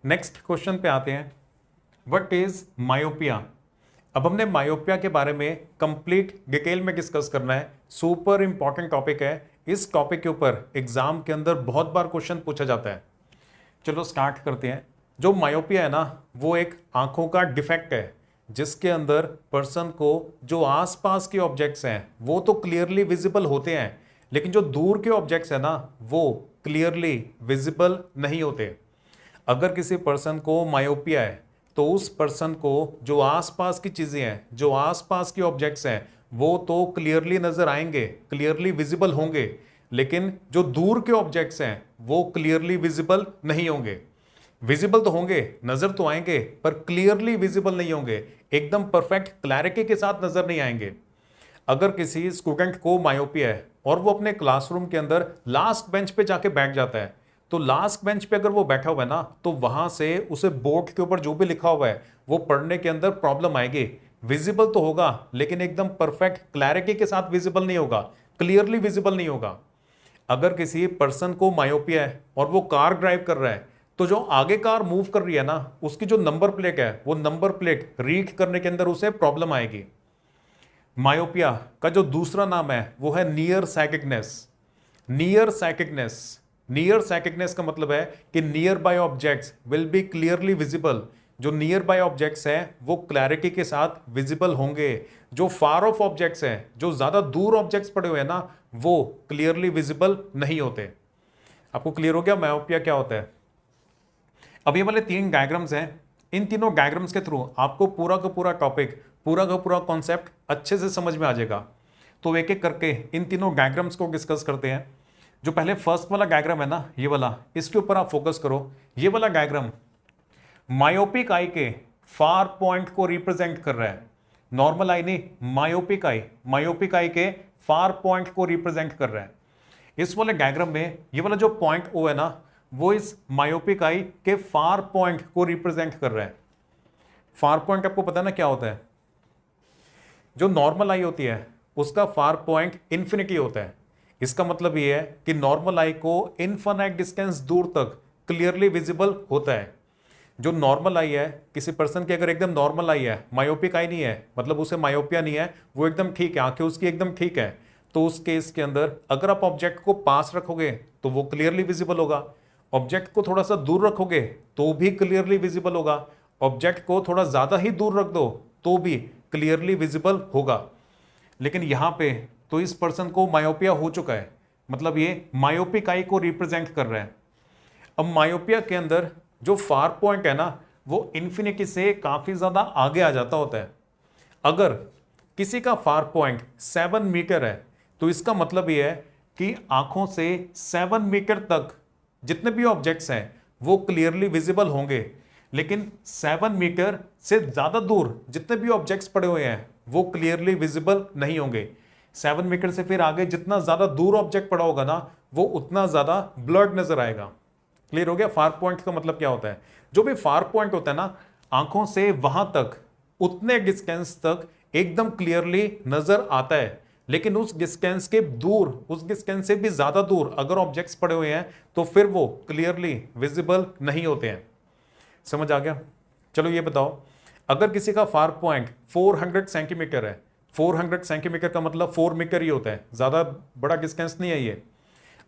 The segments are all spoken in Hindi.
नेक्स्ट क्वेश्चन पे आते हैं, व्हाट इज मायोपिया। अब हमने मायोपिया के बारे में कंप्लीट डिटेल में डिस्कस करना है, सुपर इंपॉर्टेंट टॉपिक है। इस टॉपिक के ऊपर एग्जाम के अंदर बहुत बार क्वेश्चन पूछा जाता है। चलो स्टार्ट करते हैं। जो मायोपिया है ना, वो एक आंखों का डिफेक्ट है जिसके अंदर पर्सन को जो आसपास के ऑब्जेक्ट्स हैं वो तो क्लियरली विजिबल होते हैं, लेकिन जो दूर के ऑब्जेक्ट्स हैं ना वो क्लियरली विजिबल नहीं होते। अगर किसी पर्सन को मायोपिया है तो उस पर्सन को जो आसपास की चीज़ें हैं, जो आसपास के ऑब्जेक्ट्स हैं, वो तो क्लियरली नज़र आएंगे, क्लियरली विजिबल होंगे, लेकिन जो दूर के ऑब्जेक्ट्स हैं वो क्लियरली विजिबल नहीं होंगे। विजिबल तो होंगे, नज़र तो आएंगे, पर क्लियरली विजिबल नहीं होंगे, एकदम परफेक्ट क्लैरिटी के साथ नज़र नहीं आएंगे। अगर किसी स्टूडेंट को मायोपिया है और वो अपने क्लासरूम के अंदर लास्ट बेंच पे जाके बैठ जाता है, तो लास्ट बेंच पे अगर वो बैठा हुआ है ना, तो वहां से उसे बोर्ड के ऊपर जो भी लिखा हुआ है वो पढ़ने के अंदर प्रॉब्लम आएगी। विजिबल तो होगा लेकिन एकदम परफेक्ट क्लैरिटी के साथ विजिबल नहीं होगा, क्लियरली विजिबल नहीं होगा। अगर किसी पर्सन को मायोपिया है और वो कार ड्राइव कर रहा है, तो जो आगे कार मूव कर रही है ना, उसकी जो नंबर प्लेट है वो नंबर प्लेट रीड करने के अंदर उसे प्रॉब्लम आएगी। मायोपिया का जो दूसरा नाम है वो है नियर साइकिकनेस। नियर साइकिकनेस, नियर साइकिकनेस का मतलब है कि near by objects will be clearly visible. जो नियर बाय ऑब्जेक्ट्स हैं वो क्लैरिटी के साथ विजिबल होंगे। जो फार ऑफ ऑब्जेक्ट्स हैं, जो ज्यादा दूर ऑब्जेक्ट्स पड़े हुए हैं ना, वो क्लियरली विजिबल नहीं होते। आपको क्लियर हो गया मायोपिया क्या होता है। अब ये वाले 3 डायग्राम्स हैं, इन तीनों डायग्राम्स के थ्रू आपको पूरा का पूरा टॉपिक, पूरा का पूरा कॉन्सेप्ट अच्छे से समझ में आ जाएगा। तो एक एक करके इन तीनों डायग्राम्स को डिस्कस करते हैं। जो पहले फर्स्ट वाला डायग्राम है ना, ये वाला, इसके ऊपर आप फोकस करो। ये वाला डायग्राम मायोपिक आई के फार पॉइंट को रिप्रेजेंट कर रहा है। नॉर्मल आई नहीं, मायोपिक आई, मायोपिक आई के फार पॉइंट को रिप्रेजेंट कर रहा है। इस वाले डायग्राम में ये वाला जो पॉइंट ओ है ना, वो इस मायोपिक आई के फार पॉइंट को रिप्रेजेंट कर रहा है। फार पॉइंट आपको पता है ना क्या होता है। जो नॉर्मल आई होती है उसका फार पॉइंट इंफिनिटी होता है। इसका मतलब ये है कि नॉर्मल आई को इनफाइनाइट डिस्टेंस दूर तक क्लियरली विजिबल होता है। जो नॉर्मल आई है, किसी पर्सन की अगर एकदम नॉर्मल आई है, मायोपिक आई नहीं है, मतलब उसे मायोपिया नहीं है, वो एकदम ठीक है, आंखें उसकी एकदम ठीक है, तो उस केस के अंदर अगर आप ऑब्जेक्ट को पास रखोगे तो वो क्लियरली विजिबल होगा, ऑब्जेक्ट को थोड़ा सा दूर रखोगे तो भी क्लियरली विजिबल होगा, ऑब्जेक्ट को थोड़ा ज्यादा ही दूर रख दो तो भी क्लियरली विजिबल होगा। लेकिन यहां पे तो इस पर्सन को मायोपिया हो चुका है, मतलब ये मायोपिक आई को रिप्रेजेंट कर रहा है। अब मायोपिया के अंदर जो फार पॉइंट है ना, वो इंफिनिटी से काफी ज्यादा आगे आ जाता होता है। अगर किसी का फार पॉइंट 7 मीटर है तो इसका मतलब ये है कि आंखों से 7 मीटर तक जितने भी ऑब्जेक्ट्स हैं वो क्लियरली विजिबल होंगे, लेकिन 7 मीटर से ज्यादा दूर जितने भी ऑब्जेक्ट्स पड़े हुए हैं वो क्लियरली विजिबल नहीं होंगे। 7 मीटर से फिर आगे जितना ज्यादा दूर ऑब्जेक्ट पड़ा होगा ना, वो उतना ज्यादा ब्लर्ड नजर आएगा। क्लियर हो गया। फार पॉइंट का मतलब क्या होता है। जो भी फार पॉइंट होता है ना, आंखों से वहां तक, उतने डिस्टेंस तक एकदम क्लियरली नजर आता है, लेकिन उस डिस्टेंस के दूर, उस डिस्टेंस से भी ज्यादा दूर अगर ऑब्जेक्ट्स पड़े हुए हैं तो फिर वो क्लियरली विजिबल नहीं होते हैं। समझ आ गया। चलो ये बताओ, अगर किसी का फार पॉइंट 400 सेंटीमीटर है, 400 सेंटीमीटर का मतलब 4 मीटर ही होता है, ज्यादा बड़ा डिस्टेंस नहीं है ये।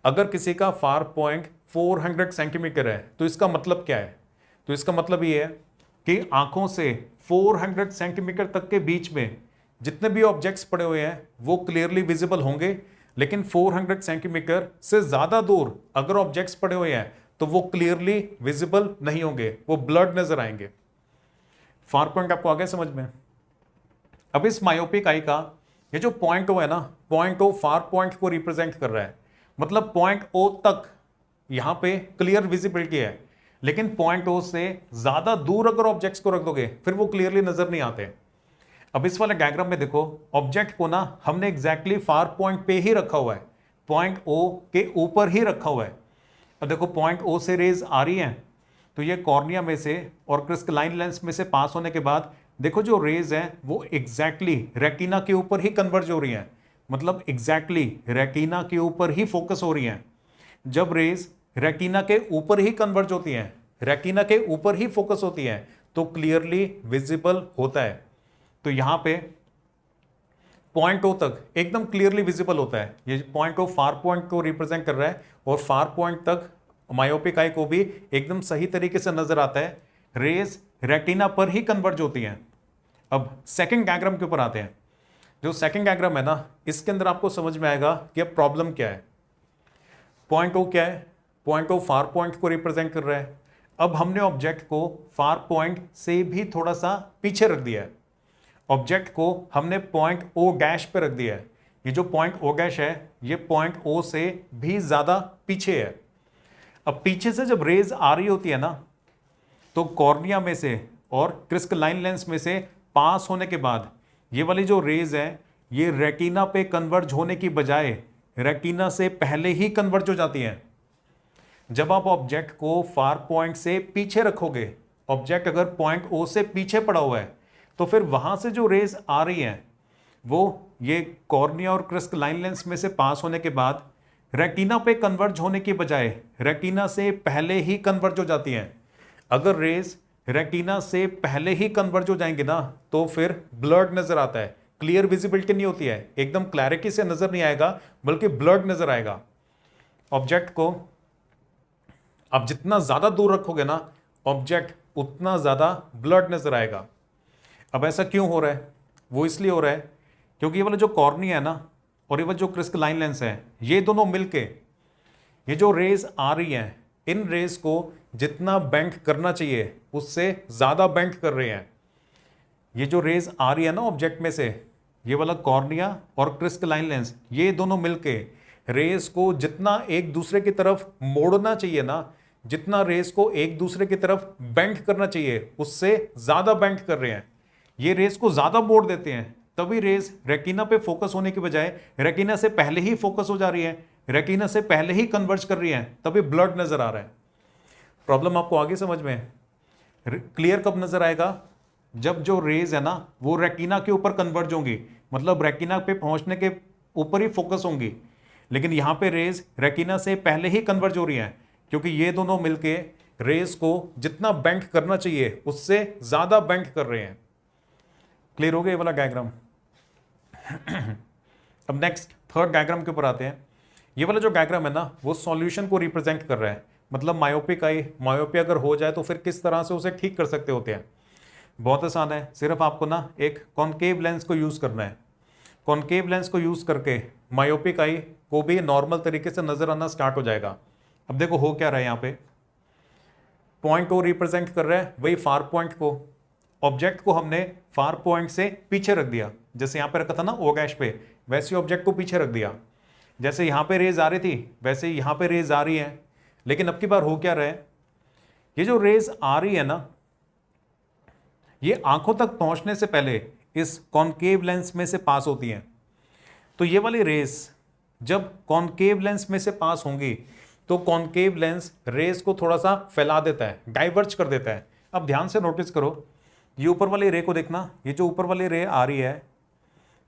अगर किसी का फार पॉइंट 400 सेंटीमीटर है तो इसका मतलब क्या है। तो इसका मतलब ये है कि आंखों से 400 सेंटीमीटर तक के बीच में जितने भी ऑब्जेक्ट्स पड़े हुए हैं वो क्लियरली विजिबल होंगे, लेकिन 400 सेंटीमीटर से ज्यादा दूर अगर ऑब्जेक्ट्स पड़े हुए हैं तो वो क्लियरली विजिबल नहीं होंगे, वो ब्लर्ड नजर आएंगे। फार पॉइंट आपको आ गया समझ में। अब इस मायोपिक आई का ये जो पॉइंट ओ है ना, पॉइंट ओ फार पॉइंट को रिप्रेजेंट कर रहा है, मतलब पॉइंट ओ तक यहां पे क्लियर विजिबिलिटी है, लेकिन पॉइंट ओ से ज्यादा दूर अगर ऑब्जेक्ट्स को रख दोगे फिर वो क्लियरली नजर नहीं आते। अब इस वाले डायग्राम में देखो, ऑब्जेक्ट को ना हमने एग्जैक्टली फार पॉइंट पे ही रखा हुआ है, पॉइंट ओ के ऊपर ही रखा हुआ है। अब देखो पॉइंट ओ से रेज आ रही हैं तो ये कॉर्निया में से और क्रिस्टलाइन लेंस में से पास होने के बाद देखो जो रेज हैं वो एग्जैक्टली रेटिना के ऊपर ही कन्वर्ज हो रही हैं, मतलब एग्जैक्टली रेटिना के ऊपर ही फोकस हो रही हैं। जब रेज रेटिना के ऊपर ही कन्वर्ज होती हैं रेटिना के ऊपर ही फोकस होती है तो क्लियरली विजिबल होता है। तो यहां पे पॉइंट ओ तक एकदम क्लियरली विजिबल होता है। ये पॉइंट ओ फार पॉइंट को रिप्रेजेंट कर रहा है और फार पॉइंट तक मायोपिक आई को भी एकदम सही तरीके से नजर आता है। रेज रेटिना पर ही कन्वर्ज होती हैं। अब सेकंड डायग्राम के ऊपर आते हैं। जो सेकंड डायग्राम है ना, इसके अंदर आपको समझ में आएगा कि अब प्रॉब्लम क्या है। पॉइंट ओ क्या है? पॉइंट ओ फार पॉइंट को रिप्रेजेंट कर रहा है। अब हमने ऑब्जेक्ट को फार पॉइंट से भी थोड़ा सा पीछे रख दिया है। ऑब्जेक्ट को हमने पॉइंट ओ डैश पे रख दिया है। ये जो पॉइंट ओ डैश है ये पॉइंट ओ से भी ज्यादा पीछे है। अब पीछे से जब रेज आ रही होती है ना, तो कॉर्निया में से और क्रिस्टलाइन लेंस में से पास होने के बाद ये वाली जो रेज है ये रेटिना पे कन्वर्ज होने की बजाय रेटिना से पहले ही कन्वर्ज हो जाती है। जब आप ऑब्जेक्ट को फार पॉइंट से पीछे रखोगे, ऑब्जेक्ट अगर पॉइंट ओ से पीछे पड़ा हुआ है, तो फिर वहां से जो रेज आ रही है वो ये कॉर्निया और क्रिस्टलाइन लेंस में से पास होने के बाद रेटिना पे कन्वर्ज होने की बजाय रेटिना से पहले ही कन्वर्ज हो जाती हैं। अगर रेज रेटिना से पहले ही कन्वर्ज हो जाएंगे ना, तो फिर ब्लर्ड नजर आता है, क्लियर विजिबिलिटी नहीं होती है, एकदम क्लैरिटी से नजर नहीं आएगा बल्कि ब्लर्ड नजर आएगा। ऑब्जेक्ट को आप जितना ज्यादा दूर रखोगे ना, ऑब्जेक्ट उतना ज्यादा ब्लर्ड नजर आएगा। अब ऐसा क्यों हो रहा है? वो इसलिए हो रहा है क्योंकि ये वाला जो कॉर्निया है ना और ये वाला जो क्रिस्टलाइन लेंस है, ये दोनों मिलके ये जो रेज आ रही हैं, इन रेज को जितना बेंड करना चाहिए उससे ज्यादा बेंड कर रहे हैं। ये जो रेज आ रही है ना ऑब्जेक्ट में से, ये वाला कॉर्निया और क्रिस्टलाइन लेंस, ये दोनों मिलके रेज को जितना एक दूसरे की तरफ मोड़ना चाहिए ना, जितना रेज को एक दूसरे की तरफ बेंड करना चाहिए उससे ज्यादा बेंड कर रहे हैं। ये रेज को ज्यादा मोड़ देते हैं, तभी रेज रेटिना पे फोकस होने के बजाय रेटिना से पहले ही फोकस हो जा रही है, रेटिना से पहले ही कन्वर्ज कर रही है, तभी ब्लड नजर आ रहा है। प्रॉब्लम आपको आगे समझ में क्लियर कब नजर आएगा? जब जो रेज है ना वो रेटिना के ऊपर कन्वर्ज होंगी, मतलब रेटिना पे पहुंचने के ऊपर ही फोकस होंगी। लेकिन यहां पे रेज रेटिना से पहले ही कन्वर्ज हो रही हैं क्योंकि ये दोनों मिलके रेज को जितना बेंड करना चाहिए उससे ज्यादा बेंड कर रहे हैं। क्लियर हो गया ये वाला डायग्राम? अब नेक्स्ट थर्ड डायग्राम के ऊपर आते हैं। ये वाला जो डायग्राम है ना वो सॉल्यूशन को रिप्रेजेंट कर रहा है, मतलब मायोपिक आई, मायोपिया अगर हो जाए तो फिर किस तरह से उसे ठीक कर सकते होते हैं। बहुत आसान है, सिर्फ आपको ना एक कॉन्केव लेंस को यूज करना है। कॉन्केव लेंस को यूज करके मायोपिक आई को भी नॉर्मल तरीके से नजर आना स्टार्ट हो जाएगा। अब देखो हो क्या रहा है, यहाँ पे पॉइंट ओ रिप्रेजेंट कर रहा है वही फार पॉइंट को। ऑब्जेक्ट को हमने फार पॉइंट से पीछे रख दिया, जैसे यहां पे रखा था ना ओ डैश पे, वैसे ऑब्जेक्ट को पीछे रख दिया। जैसे यहां पे रेज आ रही थी वैसे यहां पे रेज आ रही है। लेकिन अब की बार हो क्या रहा है, ये जो रेज आ रही है ना ये आंखों तक पहुंचने से पहले इस कॉन्केव लेंस में से पास होती हैं। तो ये वाली रेज जब कॉन्केव लेंस में से पास होंगी तो कॉन्केव लेंस रेज को थोड़ा सा फैला देता है, डाइवर्ज कर देता है। अब ध्यान से नोटिस करो, ये ऊपर वाली रे को देखना, ये जो ऊपर वाली रे आ रही है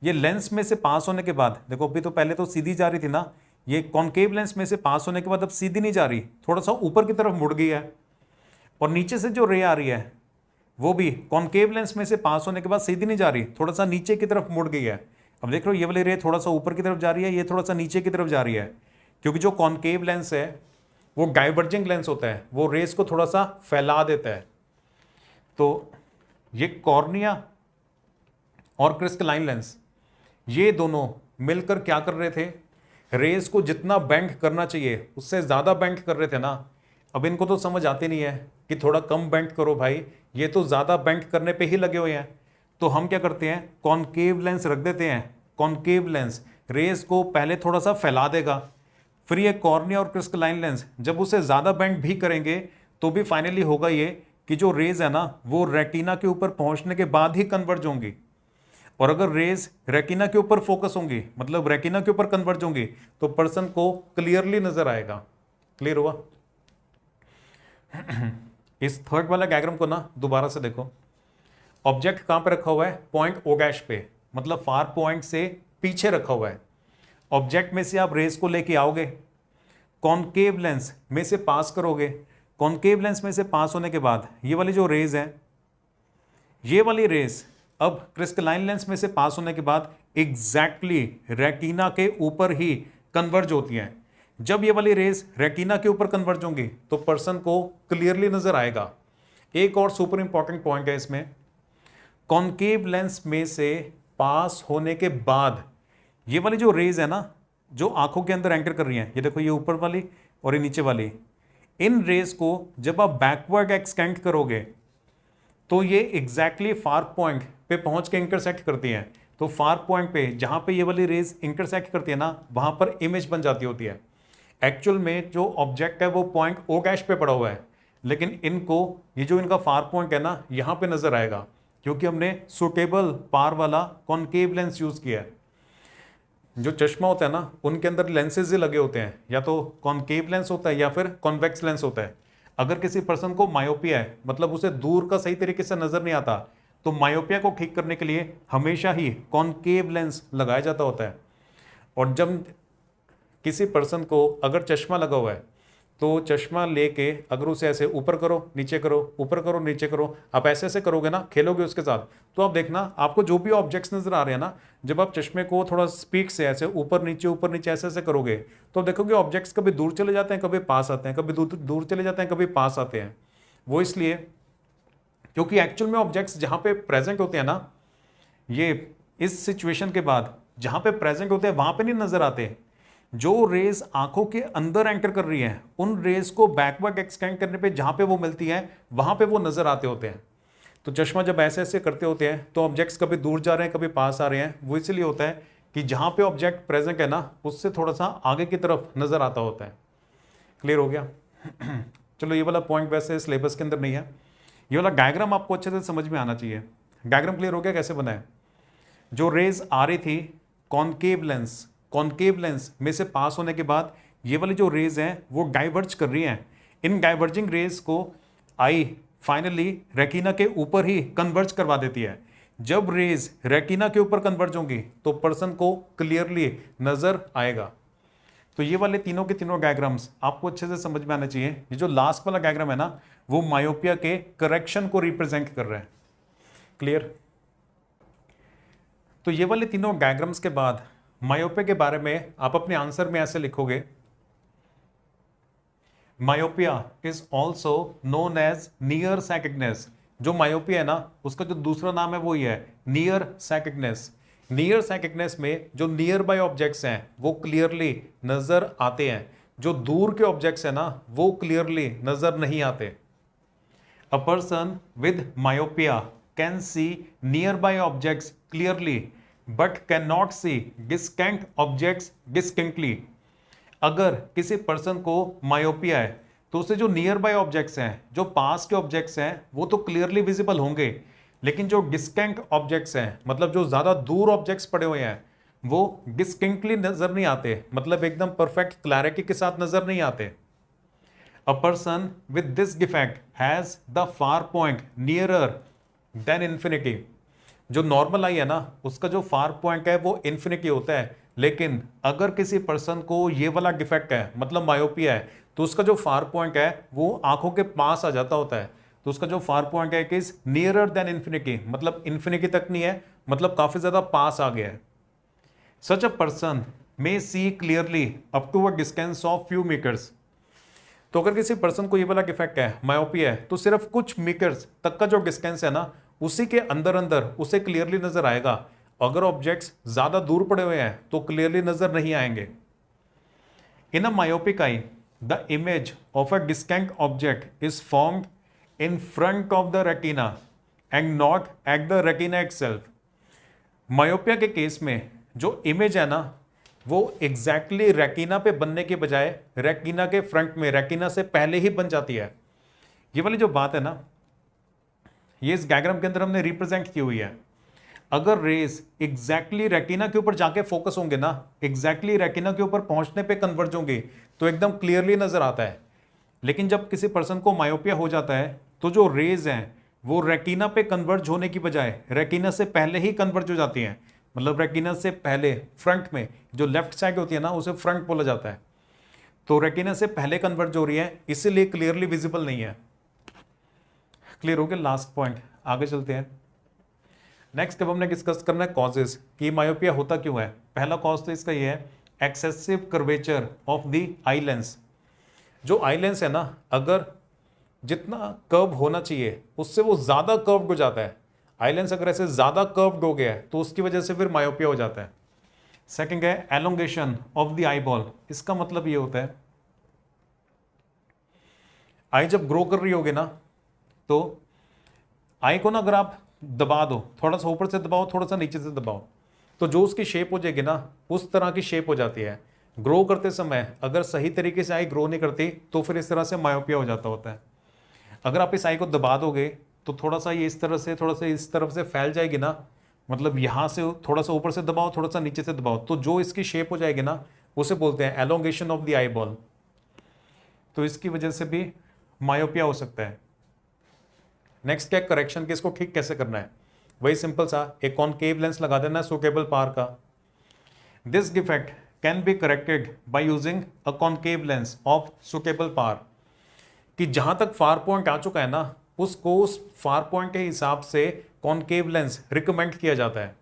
ये लेंस में से पास होने के बाद, देखो अभी तो पहले तो सीधी जा रही थी ना, ये कॉन्केव लेंस में से पास होने के बाद अब सीधी नहीं जा रही, थोड़ा सा ऊपर की तरफ मुड़ गई है। और नीचे से जो रे आ रही है वो भी कॉन्केव लेंस में से पास होने के बाद सीधी नहीं जा रही, थोड़ा सा नीचे की तरफ मुड़ गई है। अब देख रहे हो ये वाली रे थोड़ा सा ऊपर की तरफ जा रही है, ये थोड़ा सा नीचे की तरफ जा रही है, क्योंकि जो कॉन्केव लेंस है वो डाइवर्जिंग लेंस होता है, वो रेस को थोड़ा सा फैला देता है। तो ये कॉर्निया और क्रिस्टलाइन लेंस ये दोनों मिलकर क्या कर रहे थे, रेस को जितना बेंड करना चाहिए उससे ज़्यादा बेंड कर रहे थे ना। अब इनको तो समझ आती नहीं है कि थोड़ा कम बेंड करो भाई, ये तो ज़्यादा बेंड करने पे ही लगे हुए हैं। तो हम क्या करते हैं, कॉन्केव लेंस रख देते हैं। कॉन्केव लेंस रेस को पहले थोड़ा सा फैला देगा, फिर ये कॉर्निया और क्रिस्टलाइन लेंस जब उसे ज़्यादा बेंड भी करेंगे तो भी फाइनली होगा ये कि जो रेज है ना वो रेटिना के ऊपर पहुंचने के बाद ही कन्वर्ज होंगी। और अगर रेज रेटिना के ऊपर फोकस होंगी, मतलब रेटिना के ऊपर कन्वर्ज होंगी, तो पर्सन को क्लियरली नजर आएगा। क्लियर हुआ? इस थर्ड वाला डायग्राम को ना दोबारा से देखो। ऑब्जेक्ट कहां पे रखा हुआ है, पॉइंट ओ डैश पे, मतलब फार पॉइंट से पीछे रखा हुआ है। ऑब्जेक्ट में से आप रेज को लेके आओगे, कॉन्केव लेंस में से पास करोगे, कॉन्केव लेंस में से पास होने के बाद ये वाली जो रेज है, ये वाली रेज अब क्रिस्टलाइन लेंस में से पास होने के बाद एग्जैक्टली रेटिना के ऊपर ही कन्वर्ज होती हैं। जब ये वाली रेज रेटिना के ऊपर कन्वर्ज होंगी तो पर्सन को क्लियरली नजर आएगा। एक और सुपर इंपॉर्टेंट पॉइंट है इसमें, कॉन्केव लेंस में से पास होने के बाद ये वाली जो रेज है ना, जो आंखों के अंदर एंटर कर रही हैं, ये देखो ये ऊपर वाली और ये नीचे वाली, इन रेज को जब आप बैकवर्ड एक्सटेंड करोगे तो ये एग्जैक्टली फार पॉइंट पे पहुंच के इंटरसेक्ट करती हैं। तो फार पॉइंट पे जहां पे ये वाली रेज इंटरसेक्ट करती है ना, वहां पर इमेज बन जाती होती है। एक्चुअल में जो ऑब्जेक्ट है वो पॉइंट ओ डैश पे पड़ा हुआ है, लेकिन इनको ये जो इनका फार पॉइंट है ना, यहां पे नजर आएगा क्योंकि हमने सुटेबल पार वाला कॉन्केव लेंस यूज किया है। जो चश्मा होता है ना, उनके अंदर लेंसेज ही लगे होते हैं, या तो कॉन्केव लेंस होता है या फिर कॉन्वेक्स लेंस होता है। अगर किसी पर्सन को मायोपिया है, मतलब उसे दूर का सही तरीके से नजर नहीं आता, तो मायोपिया को ठीक करने के लिए हमेशा ही कॉन्केव लेंस लगाया जाता होता है। और जब किसी पर्सन को अगर चश्मा लगा हुआ है तो चश्मा लेके अगर उसे ऐसे ऊपर करो नीचे करो, ऊपर करो नीचे करो, आप ऐसे ऐसे करोगे ना, खेलोगे उसके साथ, तो आप देखना आपको जो भी ऑब्जेक्ट्स नजर आ रहे हैं ना, जब आप चश्मे को थोड़ा स्पीड से ऐसे ऊपर नीचे ऐसे ऐसे करोगे तो आप देखोगे ऑब्जेक्ट्स कभी दूर चले जाते हैं, कभी पास आते हैं, कभी दूर चले जाते हैं, कभी पास आते हैं। वो इसलिए क्योंकि एक्चुअल में ऑब्जेक्ट्स जहाँ पे प्रेजेंट होते हैं ना, ये इस सिचुएशन के बाद जहाँ पे प्रेजेंट होते हैं वहाँ पे नहीं नजर आते। जो रेज आंखों के अंदर एंटर कर रही हैं, उन रेज को बैकवर्ड एक्सटेंड करने पे जहां पे वो मिलती हैं वहां पे वो नजर आते होते हैं। तो चश्मा जब ऐसे ऐसे करते होते हैं तो ऑब्जेक्ट्स कभी दूर जा रहे हैं, कभी पास आ रहे हैं। वो इसलिए होता है कि जहां पे ऑब्जेक्ट प्रेजेंट है ना, उससे थोड़ा सा आगे की तरफ नजर आता होता है। क्लियर हो गया? चलो, ये वाला पॉइंट वैसे सिलेबस के अंदर नहीं है। ये वाला डायग्राम आपको अच्छे से समझ में आना चाहिए। डायग्राम क्लियर हो गया कैसे बना है? जो रेज आ रही थी कॉन्केव लेंस में से पास होने के बाद ये वाली जो रेज हैं वो डाइवर्ज कर रही हैं। इन डाइवर्जिंग रेज को आई फाइनली रेटिना के ऊपर ही कन्वर्ज करवा देती है। जब रेज रेटिना के ऊपर कन्वर्ज होंगी तो पर्सन को क्लियरली नजर आएगा। तो ये वाले तीनों के तीनों डायग्राम्स आपको अच्छे से समझ में आना चाहिए। ये जो लास्ट वाला डायग्राम है ना, वो मायोपिया के करेक्शन को रिप्रेजेंट कर रहा है। क्लियर? तो ये वाले तीनों डायग्राम्स के बाद मायोपिया के बारे में आप अपने आंसर में ऐसे लिखोगे, myopia is also known as near sightedness. जो मायोपिया है ना, उसका जो दूसरा नाम है वो ये है नियर साइकिकनेस। नियर साइकिकनेस में जो नियर बाय ऑब्जेक्ट्स हैं वो क्लियरली नजर आते हैं, जो दूर के ऑब्जेक्ट्स हैं ना वो क्लियरली नजर नहीं आते। A person with myopia can see near by objects clearly but can not see distant objects distinctly. अगर किसी पर्सन को मायोपिया है तो उसे जो नियर बाय ऑब्जेक्ट्स हैं, जो पास के ऑब्जेक्ट्स हैं, वो तो क्लियरली विजिबल होंगे, लेकिन जो डिस्टेंट ऑब्जेक्ट्स हैं, मतलब जो ज्यादा दूर ऑब्जेक्ट्स पड़े हुए हैं, वो डिस्टिंक्टली नजर नहीं आते, मतलब एकदम परफेक्ट क्लैरिटी के साथ नजर नहीं आते। A person with this defect has the far point nearer then infinity. जो नॉर्मल आई है ना, उसका जो फार पॉइंट है वो इन्फिनिटी होता है, लेकिन अगर किसी पर्सन को ये वाला डिफेक्ट है, मतलब मायोपिया है, तो उसका जो फार पॉइंट है वो आंखों के पास आ जाता होता है। तो उसका जो फार पॉइंट है कि नियरर देन इन्फिनिटी, मतलब इन्फिनिटी तक नहीं है, मतलब काफी ज्यादा पास आ गया है। Such a person may see clearly up to a distance of few metres. तो अगर किसी पर्सन को ये वाला डिफेक्ट है, मायोपिया है, तो सिर्फ कुछ मीटर्स तक का जो डिस्टेंस है ना, उसी के अंदर अंदर उसे क्लियरली नजर आएगा। अगर ऑब्जेक्ट्स ज्यादा दूर पड़े हुए हैं तो क्लियरली नजर नहीं आएंगे। In a myopic eye the image of a distant object is formed in front of the retina and not at the retina itself. Myopia के केस में जो इमेज है ना, वो एग्जैक्टली रेटिना पे बनने के बजाय रेटिना के फ्रंट में, रेटिना से पहले ही बन जाती है। ये वाली जो बात है ना, ये इस डायग्राम के अंदर हमने रिप्रेजेंट की हुई है। अगर रेज एग्जैक्टली रेटिना के ऊपर जाके फोकस होंगे ना, एग्जैक्टली रेटिना के ऊपर पहुंचने पे कन्वर्ज होंगे, तो एकदम क्लियरली नजर आता है। लेकिन जब किसी पर्सन को मायोपिया हो जाता है तो जो रेज हैं वो रेटिना पे कन्वर्ज होने की बजाय रेटिना से पहले ही कन्वर्ज हो जाती हैं। मतलब रेटिना से पहले फ्रंट में, जो लेफ्ट साइड होती है ना, उसे फ्रंट बोला जाता है। तो रेटिना से पहले कन्वर्ज हो रही है, इसीलिए क्लियरली विजिबल नहीं है। क्लियर हो गया लास्ट पॉइंट, आगे चलते हैं। नेक्स्ट अब हमने डिस्कस करना है कॉजेस कि मायोपिया होता क्यों है। पहला कॉज तो इसका ये है excessive curvature of the eye lens. जो आई लेंस है ना, अगर जितना कर्व होना चाहिए उससे वो ज़्यादा कर्व्ड हो जाता है। आई लेंस अगर ऐसे ज़्यादा कर्व्ड हो गया है तो उसकी वजह से फिर मायोपिया हो जाता है। सेकंड है elongation of the eye ball. इसका मतलब ये होता है आई जब ग्रो कर रही होगी ना, तो आई को ना अगर आप दबा दो, थोड़ा सा ऊपर से दबाओ, थोड़ा सा नीचे से दबाओ, तो जो उसकी शेप हो जाएगी ना उस तरह की शेप हो जाती है। ग्रो करते समय अगर सही तरीके से आई ग्रो नहीं करती तो फिर इस तरह से मायोपिया हो जाता होता है। अगर आप इस आई को दबा दोगे तो थोड़ा सा ये इस तरह से, थोड़ा सा इस तरफ से फैल जाएगी ना, मतलब यहाँ से थोड़ा सा ऊपर से दबाओ, थोड़ा सा नीचे से दबाओ, तो जो इसकी शेप हो जाएगी ना उसे बोलते हैं elongation of the eye ball. तो इसकी वजह से भी मायोपिया हो सकता है। नेक्स्ट क्या करेक्शन कि इसको ठीक कैसे करना है, वही सिंपल सा एक कॉनकेव लेंस लगा देना है सुकेबल पावर का। This defect can be corrected by using a concave lens of suitable power. कि जहां तक फार पॉइंट आ चुका है ना, उसको उस फार पॉइंट के हिसाब से कॉनकेव लेंस रिकमेंड किया जाता है,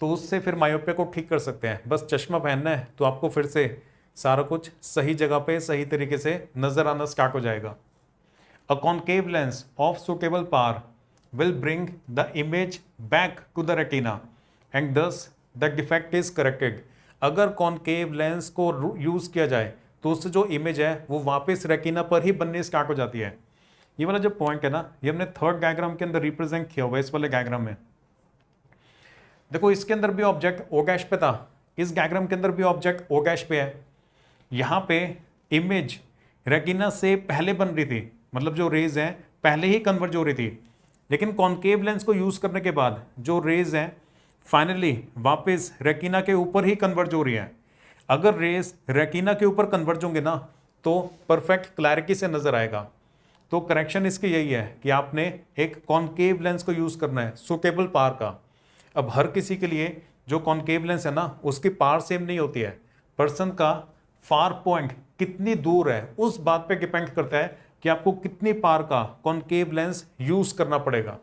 तो उससे फिर मायोपिया को ठीक कर सकते हैं। बस चश्मा पहनना है तो आपको फिर से सारा कुछ सही जगह पे सही तरीके से नजर आना स्टार्ट हो जाएगा। अ concave lens of suitable power will bring the image back to the retina and thus the defect is corrected। अगर कॉनकेव लेंस को यूज किया जाए तो उससे जो इमेज है वो वापस रेटिना पर ही बनने स्टार्ट हो जाती है। ये वाला जो पॉइंट है ना, ये हमने थर्ड डायग्राम के अंदर रिप्रेजेंट किया हुआ है। इस वाले डायग्राम में देखो, इसके अंदर भी ऑब्जेक्ट ओ डैश पे था, इस डायग्राम के अंदर भी ऑब्जेक्ट ओ डैश पे है। यहाँ पे इमेज रेटिना से पहले बन रही थी, मतलब जो रेज है पहले ही कन्वर्ज हो रही थी, लेकिन कॉनकेव लेंस को यूज करने के बाद जो रेज हैं फाइनली वापस रेटिना के ऊपर ही कन्वर्ज हो रही है। अगर रेज रेटिना के ऊपर कन्वर्ज होंगे ना तो परफेक्ट क्लैरिटी से नजर आएगा। तो करेक्शन इसकी यही है कि आपने एक कॉनकेव लेंस को यूज करना है सुटेबल पावर का। अब हर किसी के लिए जो कॉनकेव लेंस है ना उसकी पावर सेम नहीं होती है। पर्सन का फार पॉइंट कितनी दूर है उस बात पे डिपेंड करता है कि आपको कितनी पावर का कॉनकेव लेंस यूज करना पड़ेगा।